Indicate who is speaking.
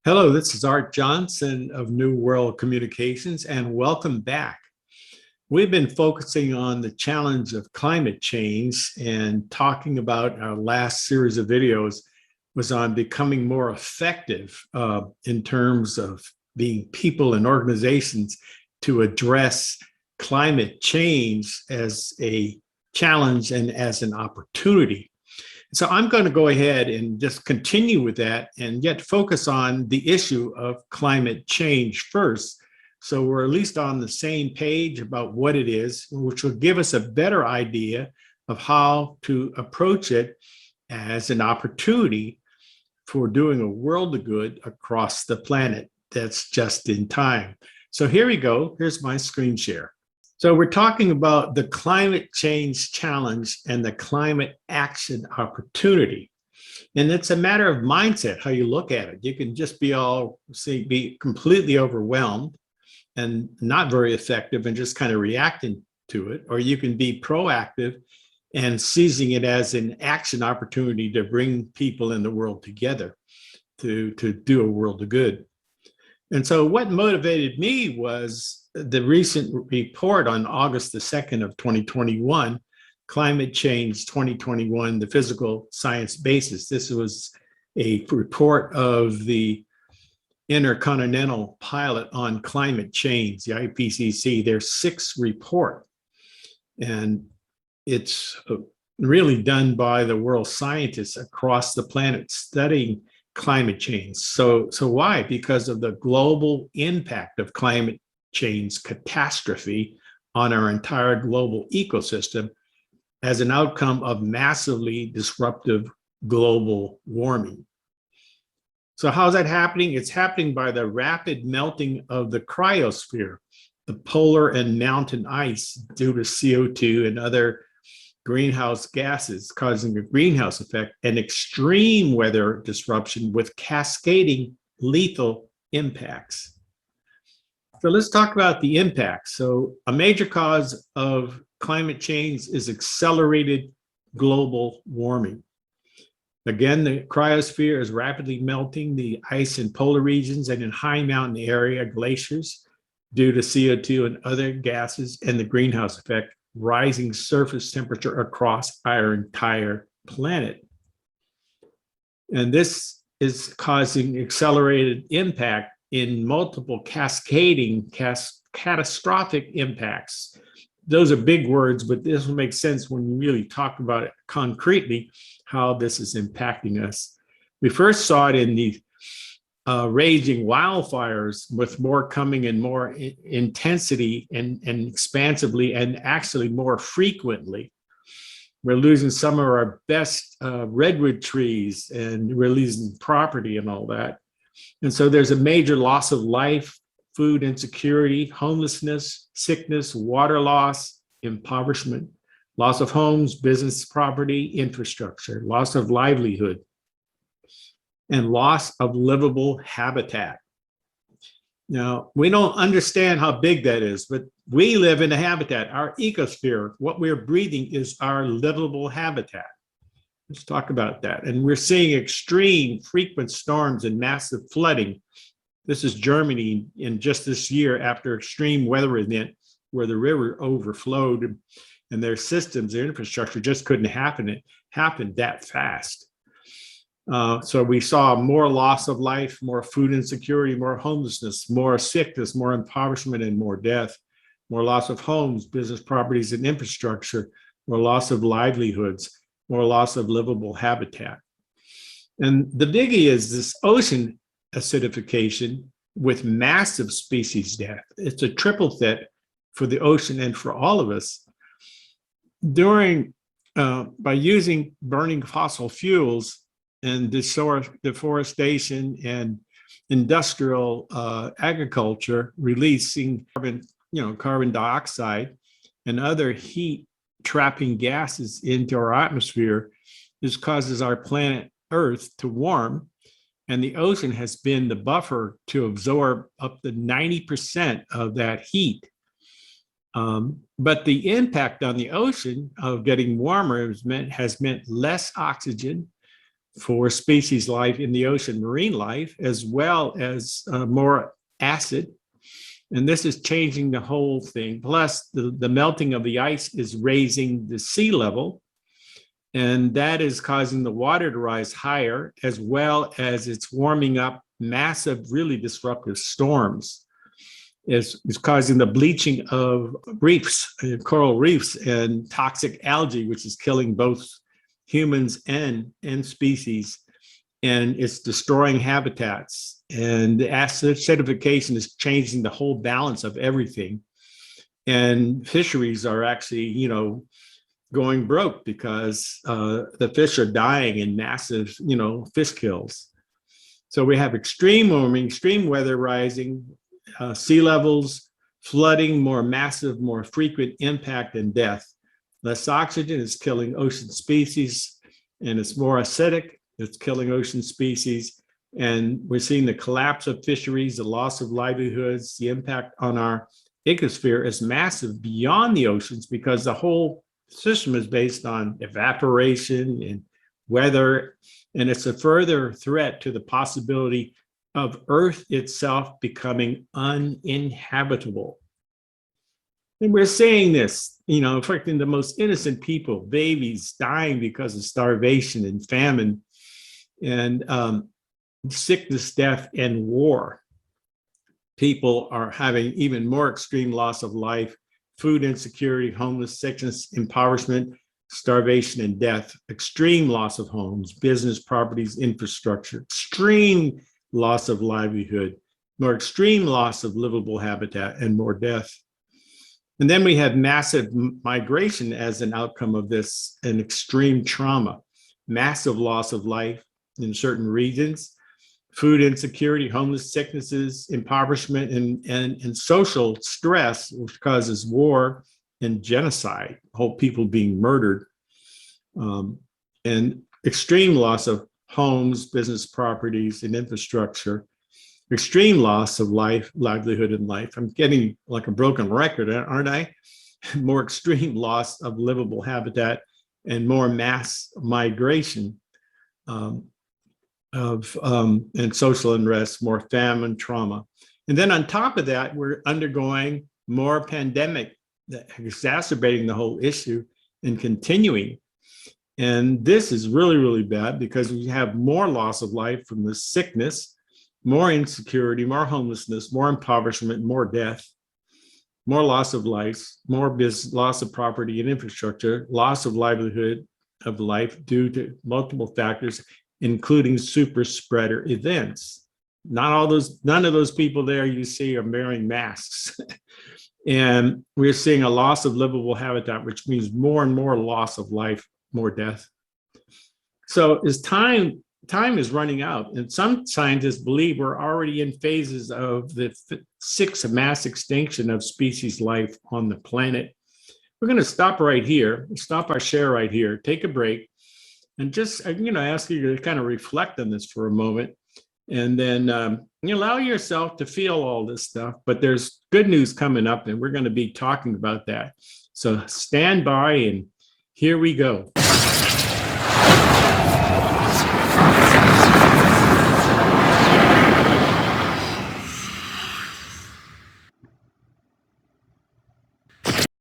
Speaker 1: Hello, this is Art Johnson of New World Communications, and welcome back. We've been focusing on the challenge of climate change and talking about our last series of videos was on becoming more effective in terms of being people and organizations to address climate change as a challenge and as an opportunity. So I'm going to go ahead and just continue with that and yet focus on the issue of climate change first. So we're at least on the same page about what it is, which will give us a better idea of how to approach it as an opportunity for doing a world of good across the planet that's just in time. So here we go. Here's my screen share. So we're talking about the climate change challenge and the climate action opportunity. And it's a matter of mindset, how you look at it. You can just be completely overwhelmed and not very effective and just kind of reacting to it, or you can be proactive and seizing it as an action opportunity to bring people in the world together to do a world of good. And so what motivated me was the recent report on August the 2nd of 2021, Climate Change 2021, the Physical Science Basis. This was a report of the Intercontinental Pilot on Climate Change, the IPCC, their sixth report. And it's really done by the world scientists across the planet studying climate change. So why? Because of the global impact of climate change catastrophe on our entire global ecosystem as an outcome of massively disruptive global warming. So how's that happening? It's happening by the rapid melting of the cryosphere, the polar and mountain ice due to CO2 and other greenhouse gases causing a greenhouse effect and extreme weather disruption with cascading lethal impacts. So let's talk about the impacts. So a major cause of climate change is accelerated global warming. Again, the cryosphere is rapidly melting the ice in polar regions and in high mountain area glaciers due to CO2 and other gases and the greenhouse effect, rising surface temperature across our entire planet. And this is causing accelerated impact in multiple cascading, catastrophic impacts. Those are big words, but this will make sense when you really talk about it concretely, how this is impacting us. We first saw it in the raging wildfires, with more coming in more intensity and expansively and actually more frequently. We're losing some of our best redwood trees and we're losing property and all that. And so there's a major loss of life, food insecurity, homelessness, sickness, water loss, impoverishment, loss of homes, business property, infrastructure, loss of livelihood, and loss of livable habitat. Now, we don't understand how big that is, but we live in a habitat. Our ecosphere, what we're breathing, is our livable habitat. Let's talk about that. And we're seeing extreme frequent storms and massive flooding. This is Germany in just this year after extreme weather event where the river overflowed and their systems, their infrastructure just couldn't happen. It happened that fast. So we saw more loss of life, more food insecurity, more homelessness, more sickness, more impoverishment, and more death, more loss of homes, business properties, and infrastructure, more loss of livelihoods, more loss of livable habitat. And the biggie is this ocean acidification with massive species death. It's a triple threat for the ocean and for all of us. By using burning fossil fuels and deforestation and industrial agriculture, releasing carbon dioxide and other heat trapping gases into our atmosphere, this causes our planet Earth to warm, and the ocean has been the buffer to absorb up to 90% of that heat. But the impact on the ocean of getting warmer has meant less oxygen, for species life in the ocean, marine life, as well as more acid. And this is changing the whole thing. Plus, the melting of the ice is raising the sea level. And that is causing the water to rise higher, as well as it's warming up massive, really disruptive storms. It's causing the bleaching of reefs, coral reefs, and toxic algae, which is killing both humans and species. And it's destroying habitats. And acidification is changing the whole balance of everything. And fisheries are actually, going broke because the fish are dying in massive, fish kills. So we have extreme warming, extreme weather rising, sea levels, flooding, more massive, more frequent impact and death. Less oxygen is killing ocean species, and it's more acidic, it's killing ocean species. And we're seeing the collapse of fisheries, the loss of livelihoods, the impact on our ecosphere is massive beyond the oceans because the whole system is based on evaporation and weather, and it's a further threat to the possibility of Earth itself becoming uninhabitable. And we're seeing this, affecting the most innocent people, babies dying because of starvation and famine and sickness, death, and war. People are having even more extreme loss of life, food insecurity, homeless, sickness, impoverishment, starvation, and death, extreme loss of homes, business, properties, infrastructure, extreme loss of livelihood, more extreme loss of livable habitat, and more death. And then we have massive migration as an outcome of this, and extreme trauma, massive loss of life in certain regions, food insecurity, homeless, sicknesses, impoverishment, and social stress, which causes war and genocide, whole people being murdered, and extreme loss of homes, business properties, and infrastructure, extreme loss of life, livelihood, and life. I'm getting like a broken record, aren't I? More extreme loss of livable habitat and more mass migration. And social unrest, more famine, trauma. And then on top of that, we're undergoing more pandemic, exacerbating the whole issue and continuing. And this is really, really bad because we have more loss of life from the sickness, more insecurity, more homelessness, more impoverishment, more death, more loss of life, more loss of property and infrastructure, loss of livelihood of life due to multiple factors, including super spreader events. None of those people there you see are wearing masks. And we're seeing a loss of livable habitat, which means more and more loss of life, more death. So as time is running out, and some scientists believe we're already in phases of the sixth mass extinction of species life on the planet. We're going to stop right here, stop our share right here, take a break, and just ask you to kind of reflect on this for a moment, and then allow yourself to feel all this stuff. But there's good news coming up, and we're going to be talking about that. So stand by, and here we go.